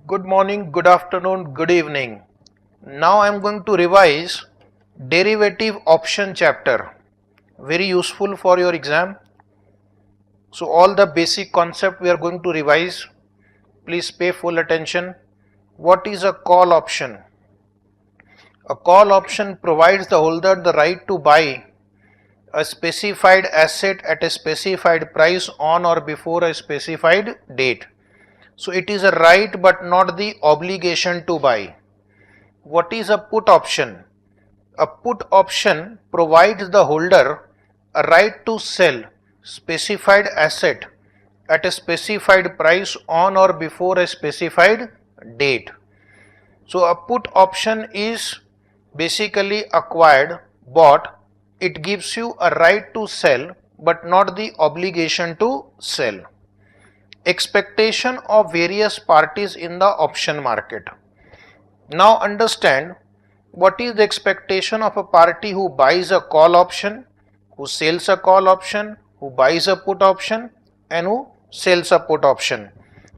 Good morning, good afternoon, good evening. Now I am going to revise derivative option chapter. Very useful for your exam. So all the basic concept we are going to revise. Please pay full attention. What is a call option? A call option provides the holder the right to buy a specified asset at a specified price on or before a specified date. So it is a right but not the obligation to buy. What is a put option? A put option provides the holder a right to sell specified asset at a specified price on or before a specified date. So a put option is basically bought. It gives you a right to sell but not the obligation to sell. Expectation of various parties in the option market. Now understand what is the expectation of a party who buys a call option, who sells a call option, who buys a put option and who sells a put option.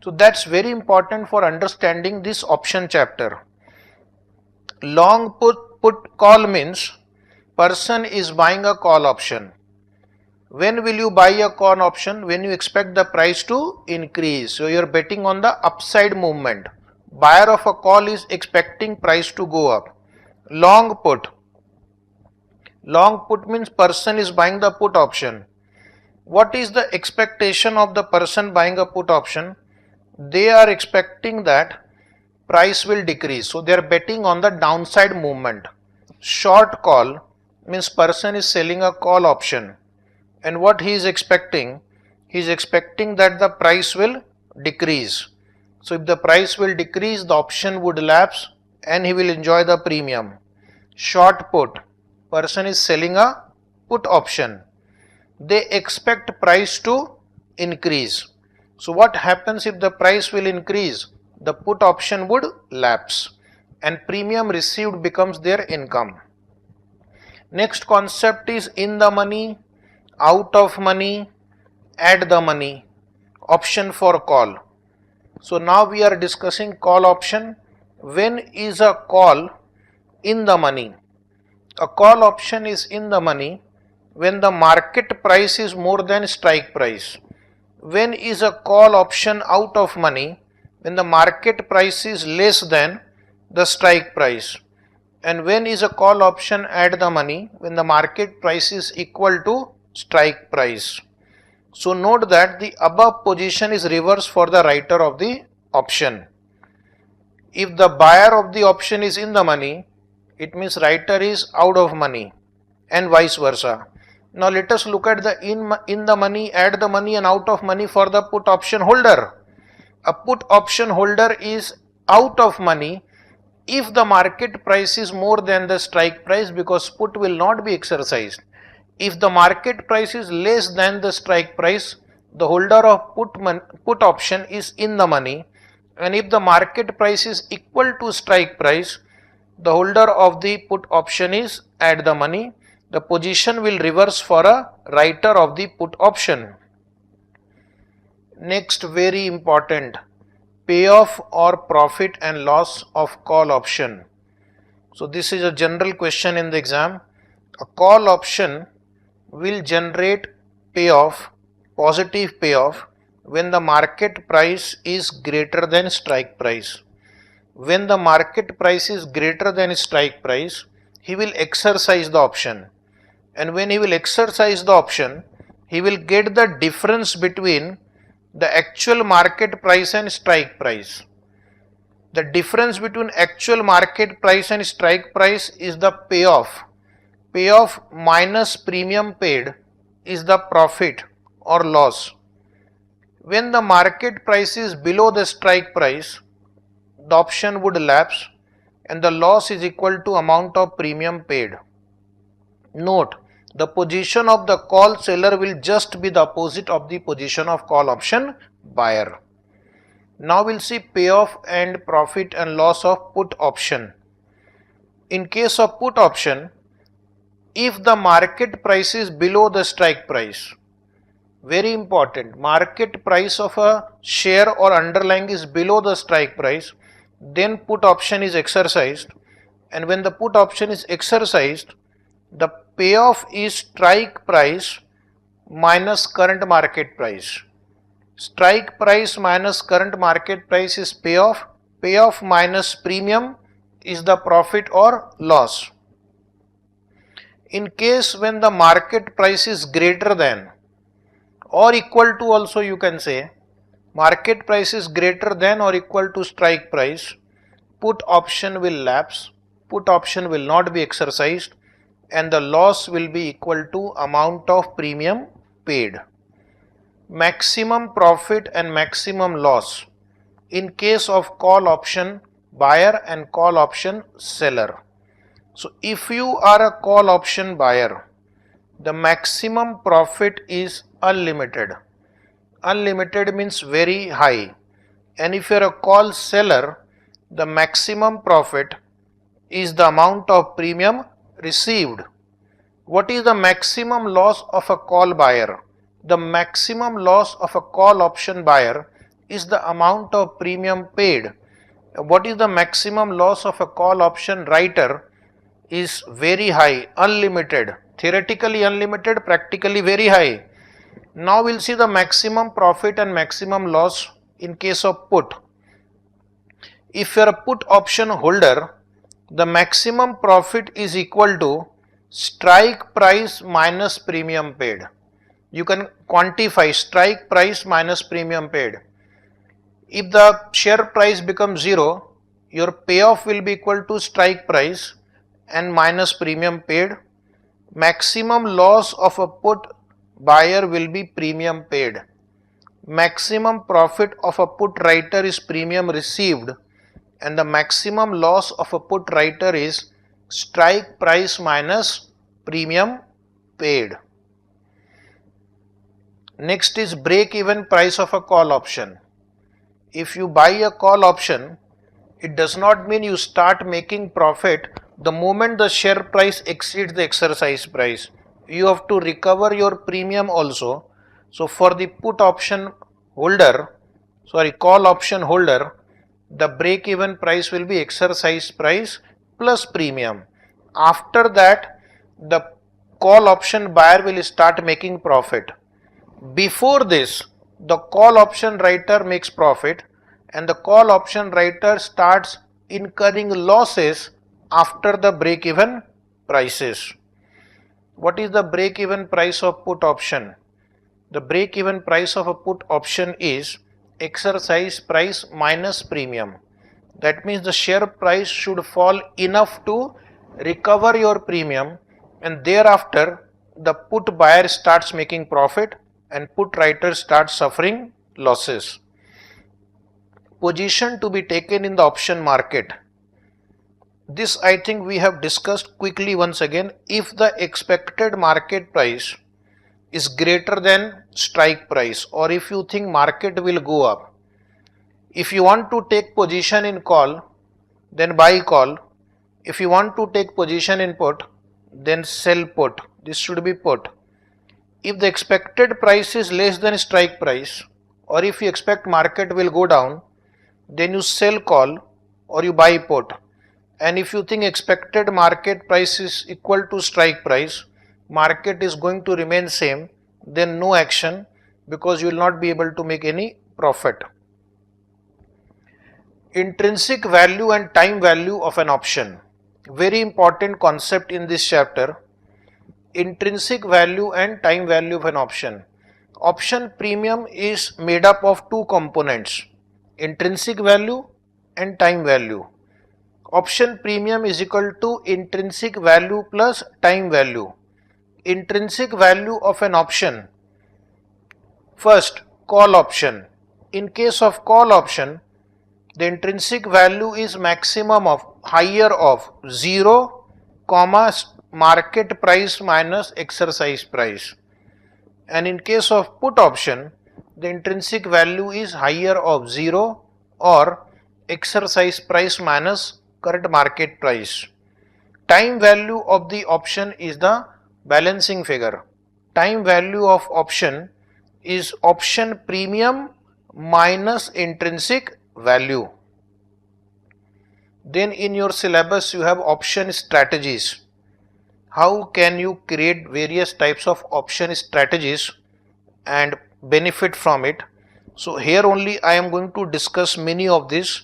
So that's very important for understanding this option chapter. Long put call means person is buying a call option. When will you buy a call option? When you expect the price to increase. So you are betting on the upside movement. Buyer of a call is expecting price to go up. Long put. Long put means person is buying the put option. What is the expectation of the person buying a put option? They are expecting that price will decrease. So they are betting on the downside movement. Short call means person is selling a call option. And what he is expecting? He is expecting that the price will decrease. So if the price will decrease, the option would lapse and he will enjoy the premium. Short put. Person is selling a put option. They expect price to increase. So what happens if the price will increase? The put option would lapse and premium received becomes their income. Next concept is in the money, out of money, at the money, option for call. So now we are discussing call option. When is a call in the money? A call option is in the money when the market price is more than strike price. When is a call option out of money? When the market price is less than the strike price. And when is a call option at the money? When the market price is equal to strike price. So note that the above position is reverse for the writer of the option. If the buyer of the option is in the money, it means writer is out of money and vice versa. Now let us look at the in the money, at the money and out of money for the put option holder. A put option holder is out of money if the market price is more than the strike price because put will not be exercised. If the market price is less than the strike price, the holder of put option is in the money, and if the market price is equal to strike price, the holder of the put option is at the money. The position will reverse for a writer of the put option. Next, very important, payoff or profit and loss of call option. So this is a general question in the exam. A call option will generate payoff, positive payoff, when the market price is greater than strike price. When the market price is greater than strike price, he will exercise the option. And when he will exercise the option, he will get the difference between the actual market price and strike price. The difference between actual market price and strike price is the payoff. Payoff minus premium paid is the profit or loss. When the market price is below the strike price, the option would lapse and the loss is equal to amount of premium paid. Note, the position of the call seller will just be the opposite of the position of call option buyer. Now we'll see payoff and profit and loss of put option. In case of put option, if the market price is below the strike price, Very important. Market price of a share or underlying is below the strike price. then put option is exercised, and when the put option is exercised, the payoff is strike price minus current market price. Strike price minus current market price is payoff. Payoff minus premium is the profit or loss. In case when the market price is greater than or equal to, also you can say, market price is greater than or equal to strike price, put option will lapse, put option will not be exercised, and the loss will be equal to amount of premium paid. Maximum profit and maximum loss in case of call option buyer and call option seller. So if you are a call option buyer, the maximum profit is unlimited. Unlimited means very high. And if you are a call seller, the maximum profit is the amount of premium received. What is the maximum loss of a call buyer? The maximum loss of a call option buyer is the amount of premium paid. What is the maximum loss of a call option writer? Is very high, unlimited, theoretically unlimited, practically very high. Now we'll see the maximum profit and maximum loss in case of put. If you are a put option holder, the maximum profit is equal to strike price minus premium paid. You can quantify strike price minus premium paid. If the share price becomes 0, your payoff will be equal to strike price and minus premium paid. Maximum loss of a put buyer will be premium paid. Maximum profit of a put writer is premium received, and the maximum loss of a put writer is strike price minus premium paid. Next is break even price of a call option. If you buy a call option, it does not mean you start making profit the moment the share price exceeds the exercise price. You have to recover your premium also. So for the put option holder, call option holder, the break even price will be exercise price plus premium. After that, the call option buyer will start making profit. Before this, the call option writer makes profit, and the call option writer starts incurring losses after the break even prices. What is the break even price of put option? The break even price of a put option is exercise price minus premium. That means the share price should fall enough to recover your premium, and thereafter the put buyer starts making profit and put writer starts suffering losses. Position to be taken in the option market. This I think we have discussed quickly once again. If the expected market price is greater than strike price, or if you think market will go up, if you want to take position in call, then buy call. If you want to take position in put, then sell put. This should be put. If the expected price is less than strike price, or if you expect market will go down, then you sell call or you buy put. And if you think expected market price is equal to strike price, market is going to remain same, then no action, because you will not be able to make any profit. Intrinsic value and time value of an option. Very important concept in this chapter. Intrinsic value and time value of an option. Option premium is made up of two components, intrinsic value and time value. Option premium is equal to intrinsic value plus time value. Intrinsic value of an option. First, call option. In case of call option, the intrinsic value is maximum of higher of 0, market price minus exercise price. And in case of put option, the intrinsic value is higher of 0 or exercise price minus current market price. Time value of the option is the balancing figure. Time value of option is option premium minus intrinsic value. Then in your syllabus you have option strategies. How can you create various types of option strategies and benefit from it? So here only I am going to discuss many of these.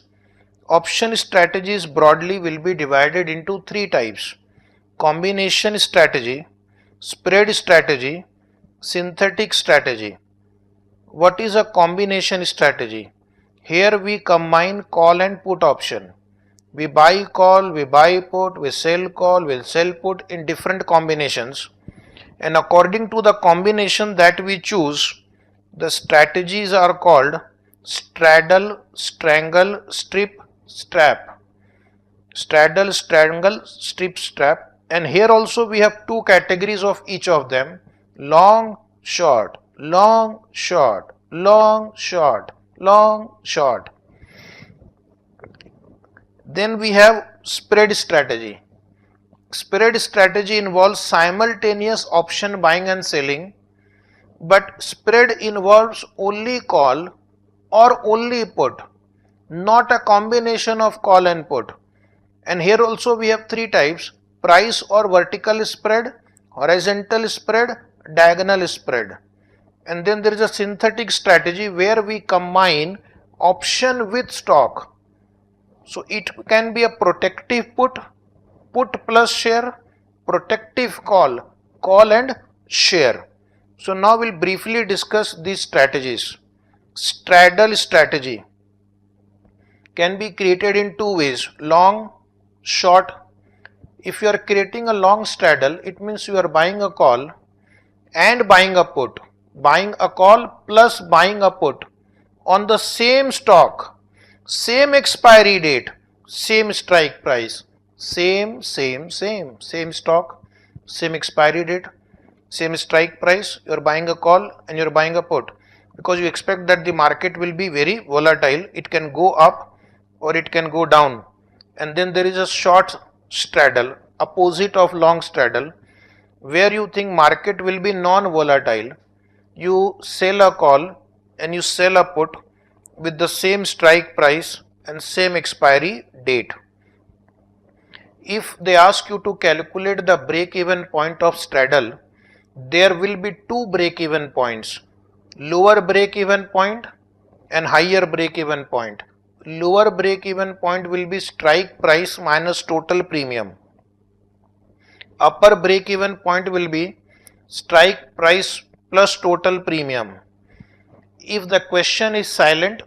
Option strategies broadly will be divided into three types: combination strategy, spread strategy, synthetic strategy. What is a combination strategy? Here we combine call and put option. We buy call, we buy put, we sell call, we sell put in different combinations, and according to the combination that we choose, the strategies are called straddle, strangle, strip, strap. Straddle, strangle, strip, strap. And here also we have two categories of each of them: long, short, long, short, long, short, long, short. Then we have spread strategy. Spread strategy involves simultaneous option buying and selling, but spread involves only call or only put, not a combination of call and put. And here also we have three types: price or vertical spread, horizontal spread, diagonal spread. And then there is a synthetic strategy where we combine option with stock. So it can be a protective put, put plus share, protective call, call and share. So now we'll briefly discuss these strategies. Straddle strategy can be created in two ways: long, short. If you are creating a long straddle, it means you are buying a call and buying a put, buying a call plus buying a put on the same stock, same expiry date, same strike price, same stock, same expiry date, same strike price. You are buying a call and you are buying a put because you expect that the market will be very volatile. It can go up or it can go down. And then there is a short straddle, opposite of long straddle, where you think market will be non-volatile. You sell a call and you sell a put with the same strike price and same expiry date. If they ask you to calculate the break-even point of straddle, there will be two break-even points: lower break-even point and higher break-even point. Lower break-even point will be strike price minus total premium. Upper break-even point will be strike price plus total premium. If the question is silent,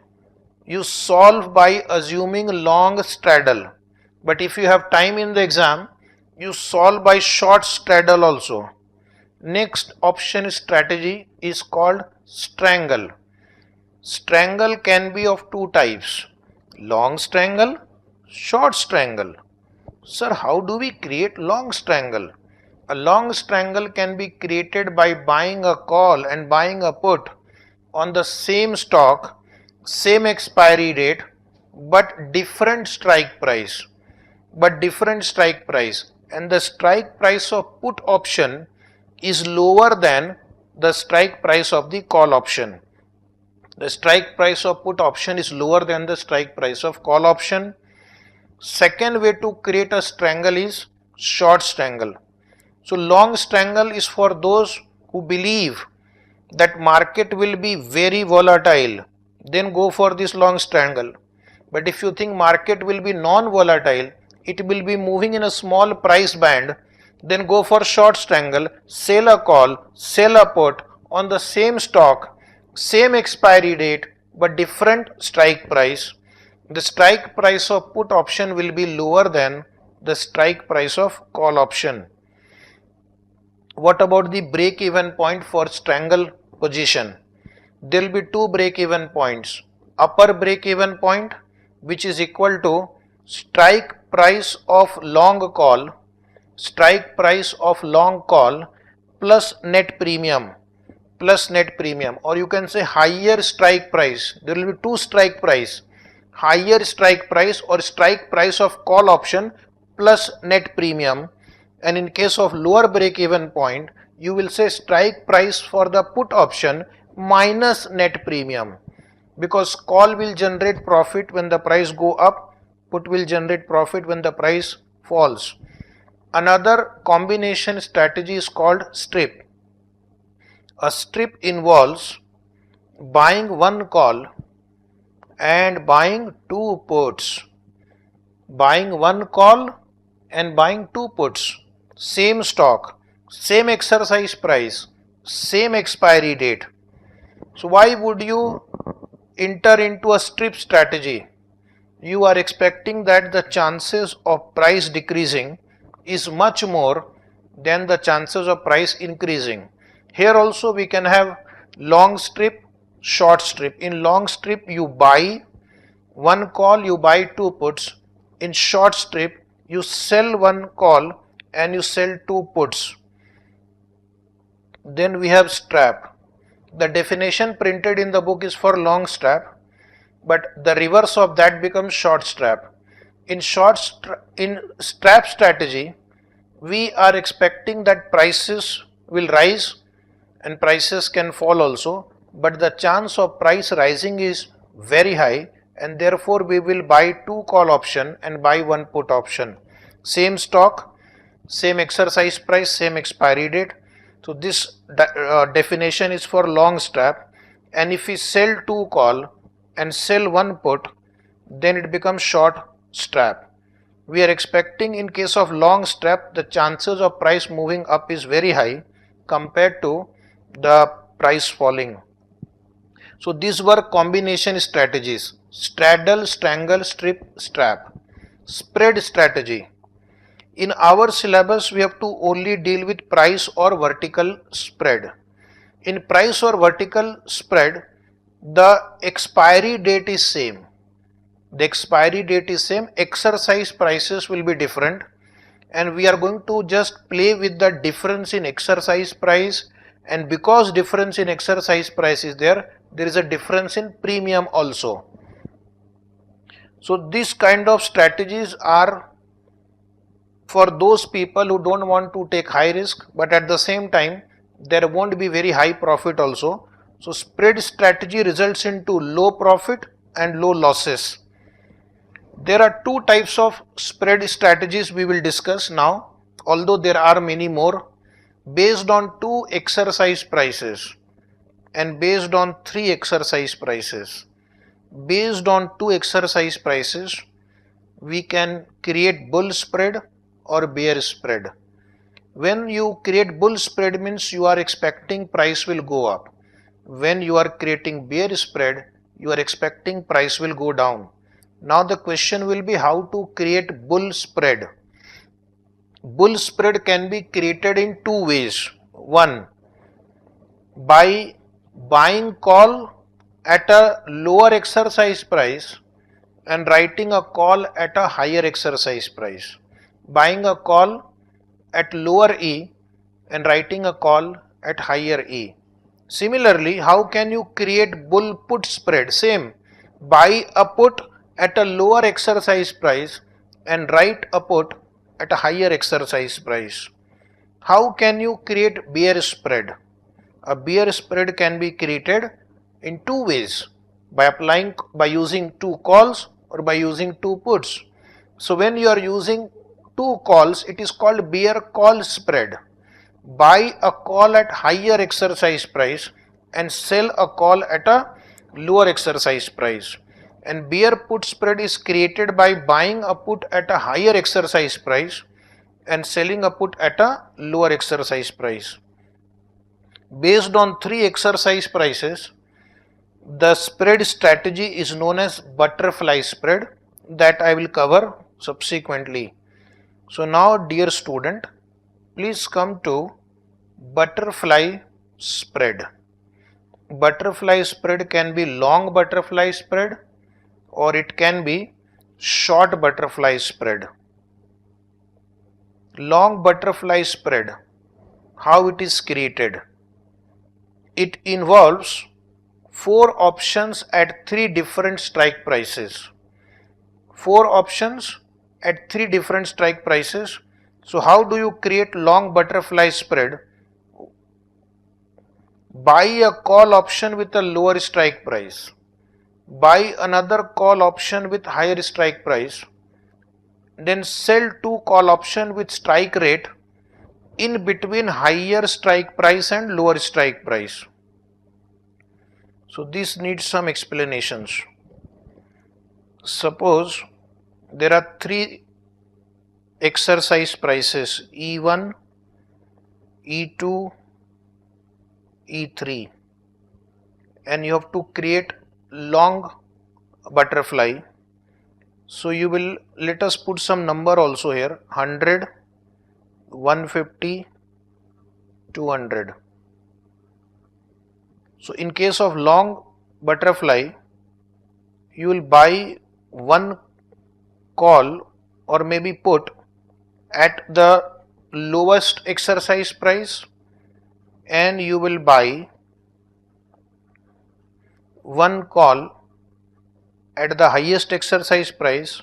you solve by assuming long straddle. But if you have time in the exam, you solve by short straddle also. Next option strategy is called strangle. Strangle can be of two types: long strangle, short strangle. Sir, how do we create long strangle? A long strangle can be created by buying a call and buying a put on the same stock, same expiry date, but different strike price. And the strike price of put option is lower than the strike price of the call option. The strike price of put option is lower than the strike price of call option. Second way to create a strangle is short strangle. So long strangle is for those who believe that market will be very volatile, then go for this long strangle. But if you think market will be non-volatile, it will be moving in a small price band, then go for short strangle, sell a call, sell a put on the same stock, same expiry date, but different strike price. The strike price of put option will be lower than the strike price of call option. What about the break-even point for strangle position? There will be two break-even points: upper break-even point, which is equal to strike price of long call plus net premium, or you can say higher strike price. There will be two strike price: higher strike price or strike price of call option plus net premium. And in case of lower break-even point, you will say strike price for the put option minus net premium, because call will generate profit when the price go up, Put will generate profit when the price falls. Another combination strategy is called strip. A strip involves buying one call and buying two puts. Buying one call and buying two puts. Same stock, same exercise price, same expiry date. So why would you enter into a strip strategy? You are expecting that the chances of price decreasing is much more than the chances of price increasing. Here also we can have long strip, short strip. In long strip you buy one call, you buy two puts. In short strip you sell one call and you sell two puts. Then we have strap. The definition printed in the book is for long strap, but the reverse of that becomes short strap. In strap strategy, we are expecting that prices will rise and prices can fall also, but the chance of price rising is very high, and therefore we will buy two call option and buy one put option. Same stock, same exercise price, same expiry date. So this definition is for long strap, and if we sell two call and sell one put, then it becomes short strap. We are expecting in case of long strap the chances of price moving up is very high compared to the price falling. So these were combination strategies: straddle, strangle, strip, strap. Spread strategy. In our syllabus we have to only deal with price or vertical spread. In price or vertical spread, the expiry date is same. The expiry date is same, exercise prices will be different, and we are going to just play with the difference in exercise price, and because difference in exercise price is there is a difference in premium also. So this kind of strategies are for those people who don't want to take high risk, but at the same time there won't be very high profit also. So spread strategy results into low profit and low losses. There are two types of spread strategies we will discuss now, although there are many more, based on two exercise prices and based on three exercise prices. Based on two exercise prices, we can create bull spread or bear spread. When you create bull spread means you are expecting price will go up. When you are creating bear spread, you are expecting price will go down. Now the question will be how to create bull spread. Bull spread can be created in two ways. One, by buying call at a lower exercise price and writing a call at a higher exercise price. Buying a call at lower E and writing a call at higher E. Similarly, how can you create bull put spread? Same, buy a put at a lower exercise price and write a put at a higher exercise price. How can you create bear spread? A bear spread can be created in two ways, by using two calls or by using two puts. So when you are using two calls, it is called bear call spread. Buy a call at higher exercise price and sell a call at a lower exercise price. And bear put spread is created by buying a put at a higher exercise price and selling a put at a lower exercise price. Based on three exercise prices, the spread strategy is known as butterfly spread, that I will cover subsequently. So now dear student, please come to butterfly spread. Butterfly spread can be long butterfly spread or it can be short butterfly spread. Long butterfly spread, how it is created? It involves four options at three different strike prices. Four options at three different strike prices. So how do you create long butterfly spread? Buy a call option with a lower strike price. Buy another call option with higher strike price then sell 2 call option with strike rate in between higher strike price and lower strike price. So this needs some explanations. Suppose there are 3 exercise prices E1, E2, E3, and you have to create long butterfly. So you will, let us put some number also here, 100, 150, 200. So in case of long butterfly, you will buy one call or maybe put at the lowest exercise price, and you will buy one call at the highest exercise price,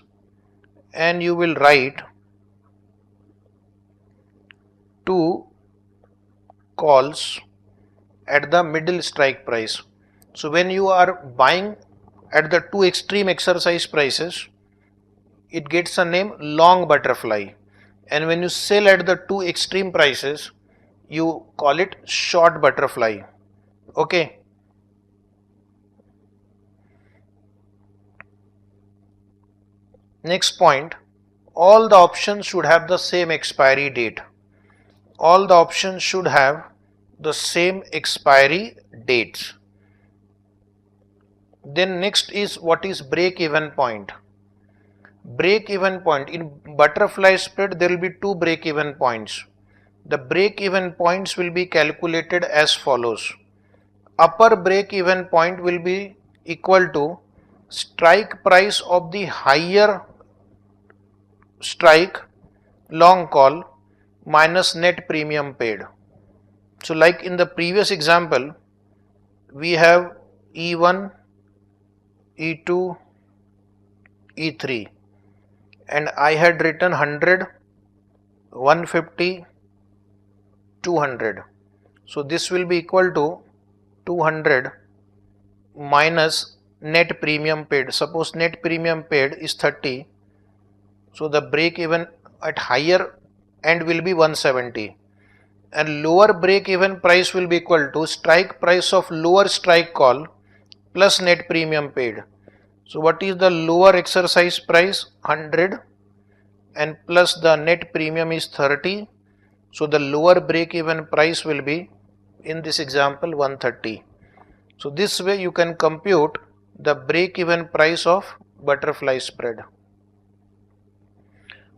and you will write 2 calls at the middle strike price. So when you are buying at the 2 extreme exercise prices, it gets a name long butterfly, and when you sell at the 2 extreme prices, you call it short butterfly. Okay. Next point, all the options should have the same expiry date. All the options should have the same expiry dates. Then next is, what is break even point? Break even point, in butterfly spread there will be 2 break even points. The break even points will be calculated as follows. Upper break even point will be equal to strike price of the higher strike long call minus net premium paid. So like in the previous example, we have E1, E2, E3, and I had written 100, 150, 200. So this will be equal to 200 minus net premium paid. Suppose net premium paid is 30. So the break even at higher end will be 170, and lower break even price will be equal to strike price of lower strike call plus net premium paid. So what is the lower exercise price? 100, and plus the net premium is 30. So the lower break even price will be, in this example, 130. So this way you can compute the break even price of butterfly spread.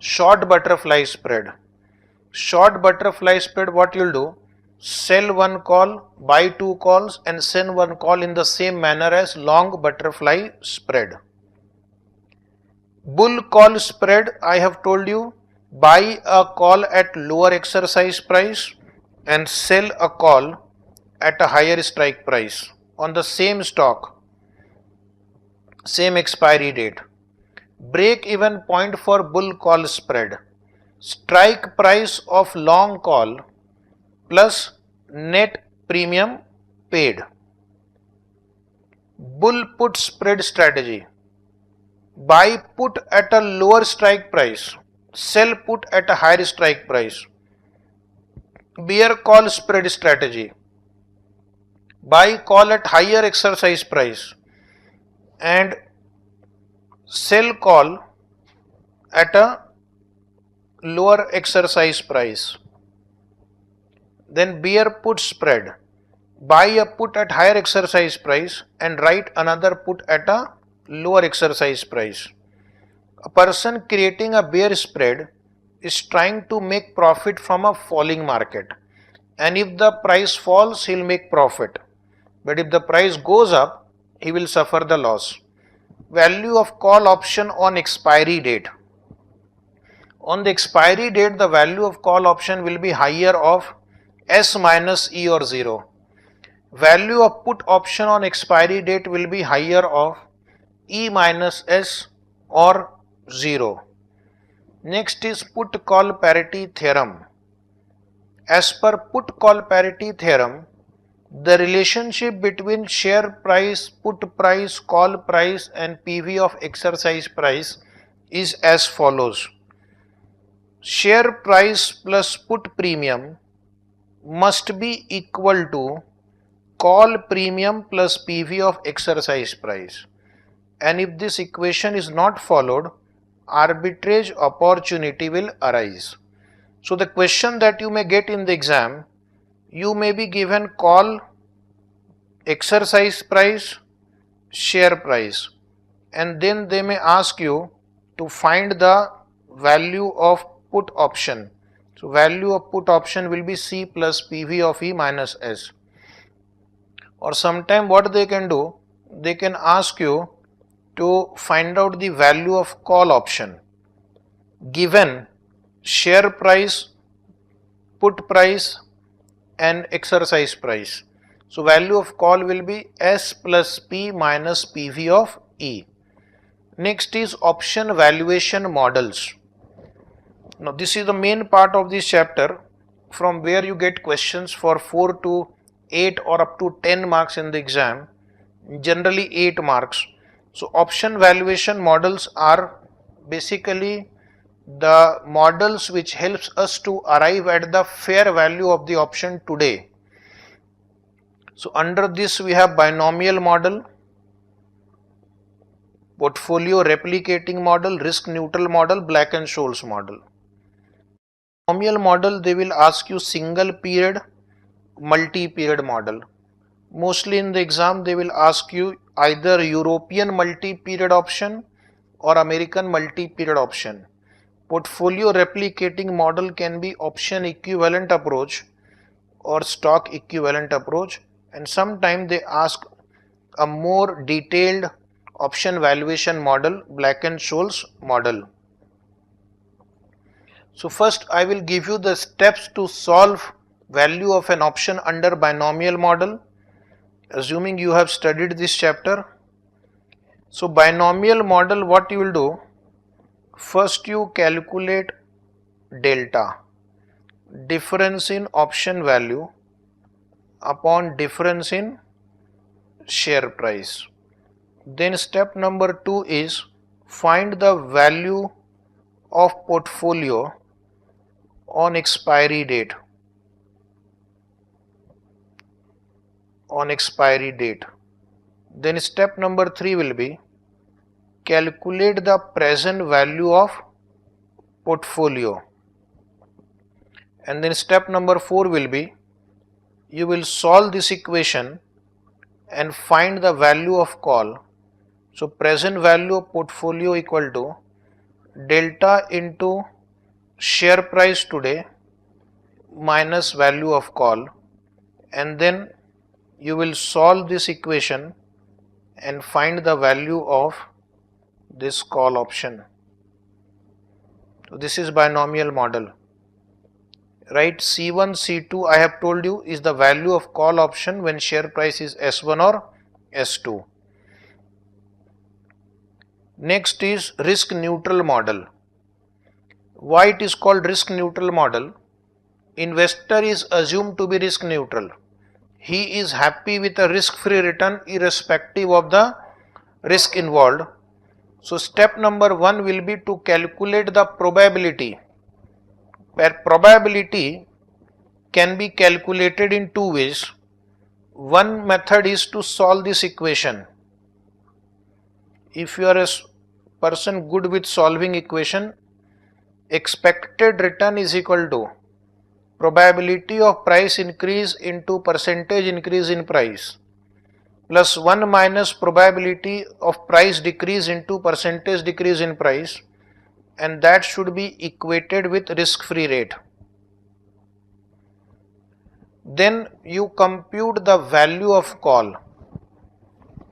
Short butterfly spread. Short butterfly spread, what you'll do? Sell one call, buy 2 calls, and sell one call in the same manner as long butterfly spread. Bull call spread, I have told you, buy a call at lower exercise price and sell a call at a higher strike price on the same stock, same expiry date. Break even point for bull call spread, strike price of long call plus net premium paid. Bull put spread strategy, buy put at a lower strike price, sell put at a higher strike price. Bear call spread strategy, buy call at higher exercise price and sell call at a lower exercise price. Then bear put spread, buy a put at higher exercise price and write another put at a lower exercise price. A person creating a bear spread is trying to make profit from a falling market, and if the price falls, he'll make profit, but if the price goes up, he will suffer the loss. Value of call option on expiry date. On the expiry date, the value of call option will be higher of S minus E or 0. Value of put option on expiry date will be higher of E minus S or 0. Next is put call parity theorem. As per put call parity theorem, the relationship between share price, put price, call price and PV of exercise price is as follows. share price plus put premium must be equal to call premium plus PV of exercise price, and if this equation is not followed, arbitrage opportunity will arise. So the question that you may get in the exam, you may be given call, exercise price, share price, and then they may ask you to find the value of put option. So value of put option will be C plus PV of E minus S. Or sometime what they can do, they can ask you to find out the value of call option given share price, put price and exercise price. So value of call will be S plus P minus PV of E. Next is option valuation models. Now this is the main part of this chapter, from where you get questions for 4 to 8 or up to 10 marks in the exam, generally 8 marks. So option valuation models are basically the models which helps us to arrive at the fair value of the option today. So under this we have binomial model, portfolio replicating model, risk neutral model, Black-Scholes model. Binomial model, they will ask you single period, multi-period model. Mostly in the exam they will ask you either European multi-period option or American multi-period option. Portfolio replicating model can be option equivalent approach or stock equivalent approach, and sometimes they ask a more detailed option valuation model, Black-Scholes model. So first I will give you the steps to solve value of an option under binomial model, assuming you have studied this chapter. So binomial model, what you will do, first you calculate delta, difference in option value upon difference in share price. Then step number 2 is find the value of portfolio on expiry date. Then step number 3 will be calculate the present value of portfolio, and then step number 4 will be you will solve this equation and find the value of call. So present value of portfolio equal to delta into share price today minus value of call, and then you will solve this equation and find the value of this call option. So this is binomial model, right? C1, C2 I have told you is the value of call option when share price is S1 or S2. Next is risk neutral model. Why it is called risk neutral model? Investor is assumed to be risk neutral. He is happy with a risk free return irrespective of the risk involved. So step number 1 will be to calculate the probability, where probability can be calculated in 2 ways. One method is to solve this equation. If you are a person good with solving equation, expected return is equal to probability of price increase into percentage increase in price plus 1 minus probability of price decrease into percentage decrease in price, and that should be equated with risk free rate. Then you compute the value of call.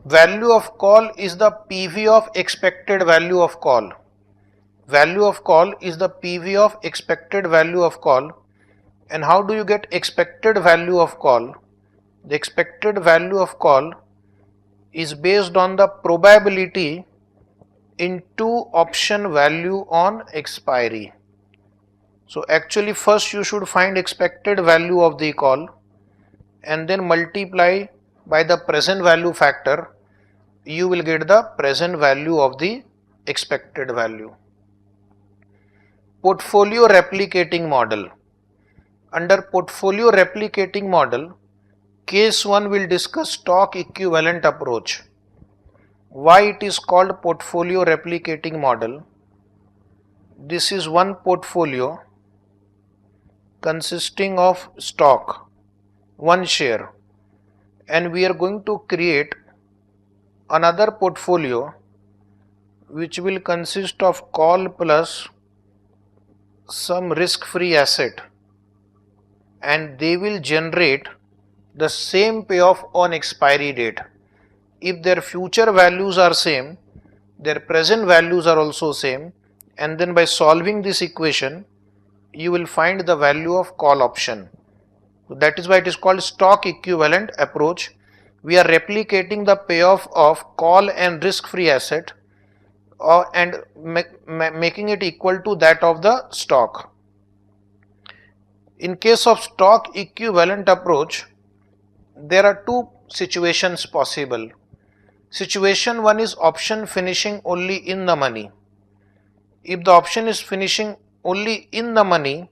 Value of call is the PV of expected value of call. Value of call is the PV of expected value of call. And how do you get expected value of call? The expected value of call is based on the probability into option value on expiry. So actually first you should find expected value of the call and then multiply by the present value factor. You will get the present value of the expected value. portfolio replicating model. Under portfolio replicating model, case 1 will discuss stock equivalent approach. Why it is called portfolio replicating model? This is one portfolio consisting of stock, one share, and we are going to create another portfolio which will consist of call plus some risk-free asset, and they will generate the same payoff on expiry date. If their future values are same, their present values are also same, and then by solving this equation you will find the value of call option. So that is why it is called stock equivalent approach. We are replicating the payoff of call and risk-free asset and making it equal to that of the stock. In case of stock equivalent approach, there are two situations possible. Situation 1 is option finishing only in the money. If the option is finishing only in the money,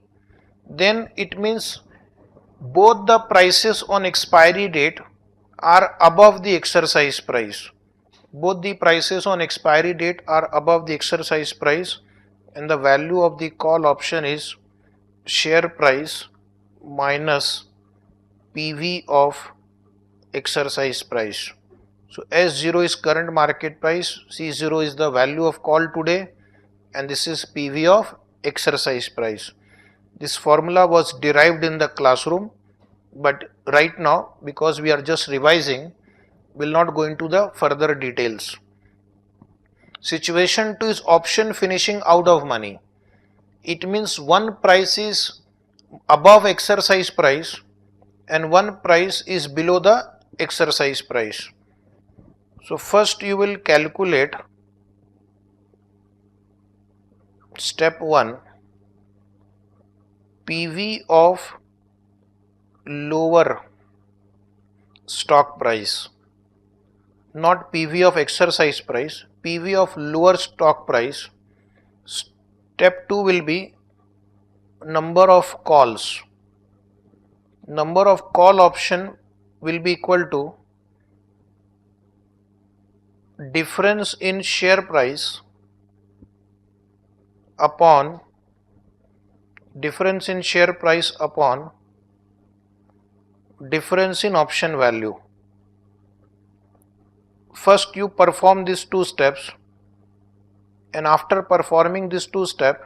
then it means both the prices on expiry date are above the exercise price. Both the prices on expiry date are above the exercise price, and the value of the call option is share price minus PV of exercise price. So S0 is current market price, C0 is the value of call today, and this is PV of exercise price. This formula was derived in the classroom, but right now because we are just revising, will not go into the further details. Situation 2 is option finishing out of money. It means one price is above exercise price and one price is below the exercise price. So first you will calculate step 1 PV of lower stock price, not PV of exercise price, PV of lower stock price. Step 2 will be number of calls. Number of call option will be equal to difference in share price upon difference in option value. First you perform these two steps, and after performing these two steps,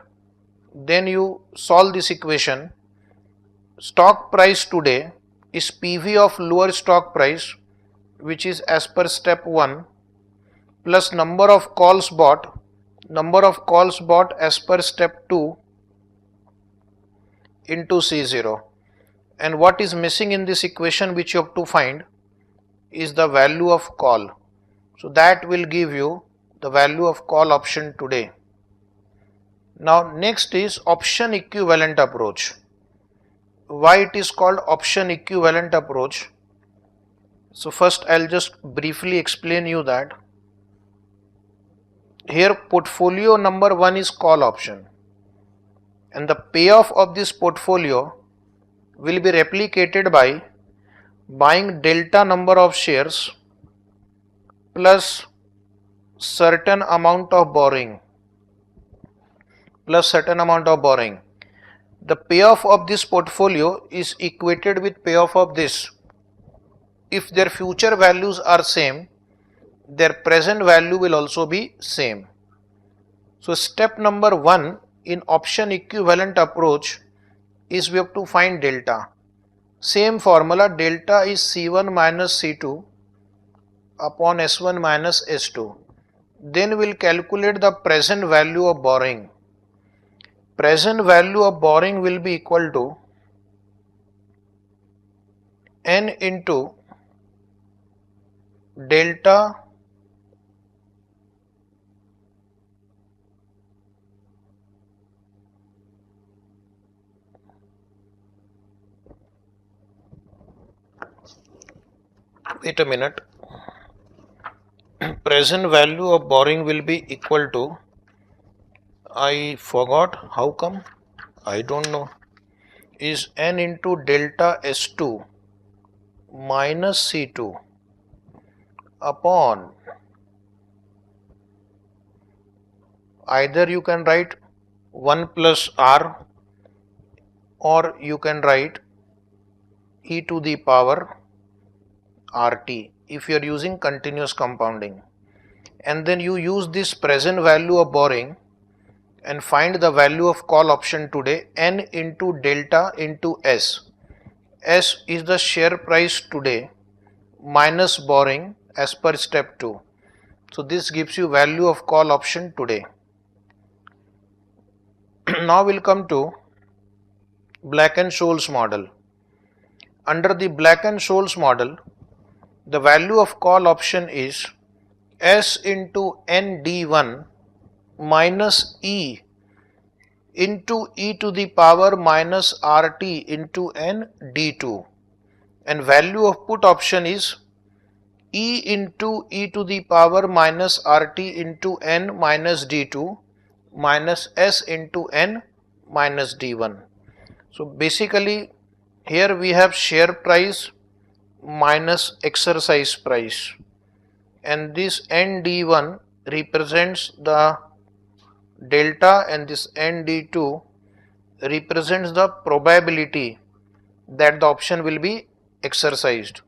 then you solve this equation. Stock price today is PV of lower stock price, which is as per step 1, plus number of calls bought as per step 2 into C0. And what is missing in this equation which you have to find is the value of call. So that will give you the value of call option today. Now next is option equivalent approach. Why it is called option equivalent approach? So first I'll just briefly explain you that. Here portfolio number 1 is call option, and the payoff of this portfolio will be replicated by buying delta number of shares plus certain amount of borrowing. The payoff of this portfolio is equated with payoff of this. If their future values are same, their present value will also be same. So step number 1 in option equivalent approach is we have to find delta. Same formula, delta is C1 minus C2 upon S1 minus S2. Then we will calculate the present value of borrowing. Present value of borrowing will be equal to N into delta wait a minute. Present value of borrowing will be equal to I forgot how come, I don't know, is n into delta S2 minus C2 upon, either you can write 1 plus R or you can write e to the power RT if you are using continuous compounding, and then you use this present value of borrowing and find the value of call option today, n into delta into S. S is the share price today minus borrowing as per step 2. So this gives you value of call option today. Now we'll come to Black and Scholes model. Under the Black and Scholes model, the value of call option is S into ND1 minus E into e to the power minus RT into ND2, and value of put option is E into e to the power minus RT into N minus D2 minus S into N minus D1. So basically here we have share price minus exercise price, and this ND1 represents the delta and this ND2 represents the probability that the option will be exercised.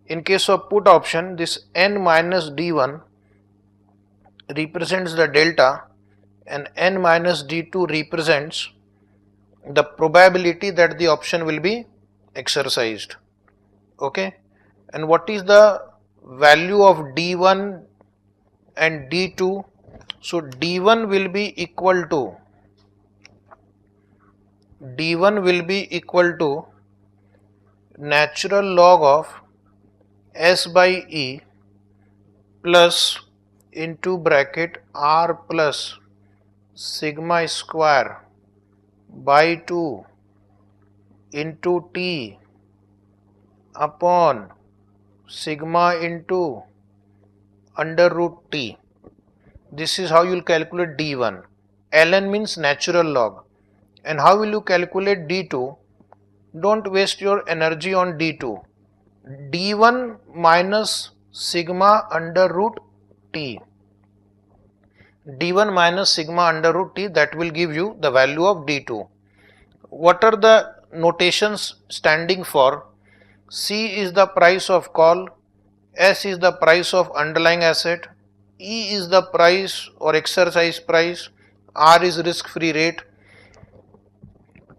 In case of put option, this N minus D1 represents the delta and N minus D2 represents the probability that the option will be exercised. Okay, and what is the value of D1 and D2? So D1 will be equal to natural log of S by E plus into bracket R plus sigma square by 2 into T upon sigma into under root T. This is how you will calculate D1. ln means natural log. And how will you calculate D2? Don't waste your energy on D2. D1 minus sigma under root T. D1 minus sigma under root T, that will give you the value of D2. What are the notations standing for? C is the price of call, S is the price of underlying asset, E is the price or exercise price, R is risk free rate,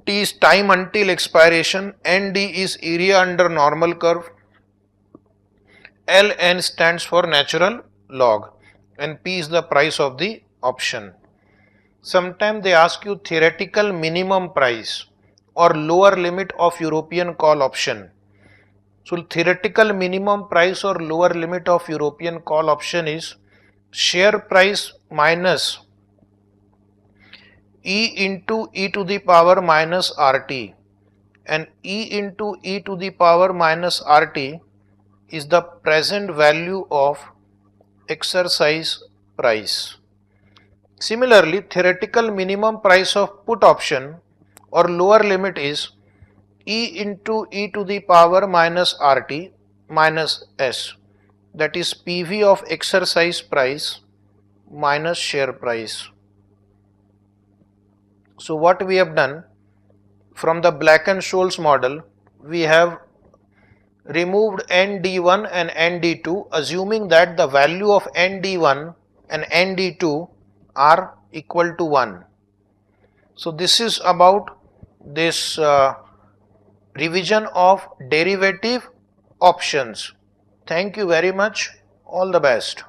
T is time until expiration, ND is area under normal curve, LN stands for natural log, and P is the price of the option. Sometimes they ask you theoretical minimum price or lower limit of European call option. So theoretical minimum price or lower limit of European call option is share price minus E into e to the power minus RT, and E into e to the power minus RT is the present value of exercise price. Similarly, theoretical minimum price of put option or lower limit is E into e to the power minus RT minus S, that is PV of exercise price minus share price. So what we have done from the Black and Scholes model, we have removed ND1 and ND2, assuming that the value of ND1 and ND2 are equal to 1. So this is about this revision of derivative options. Thank you very much. All the best.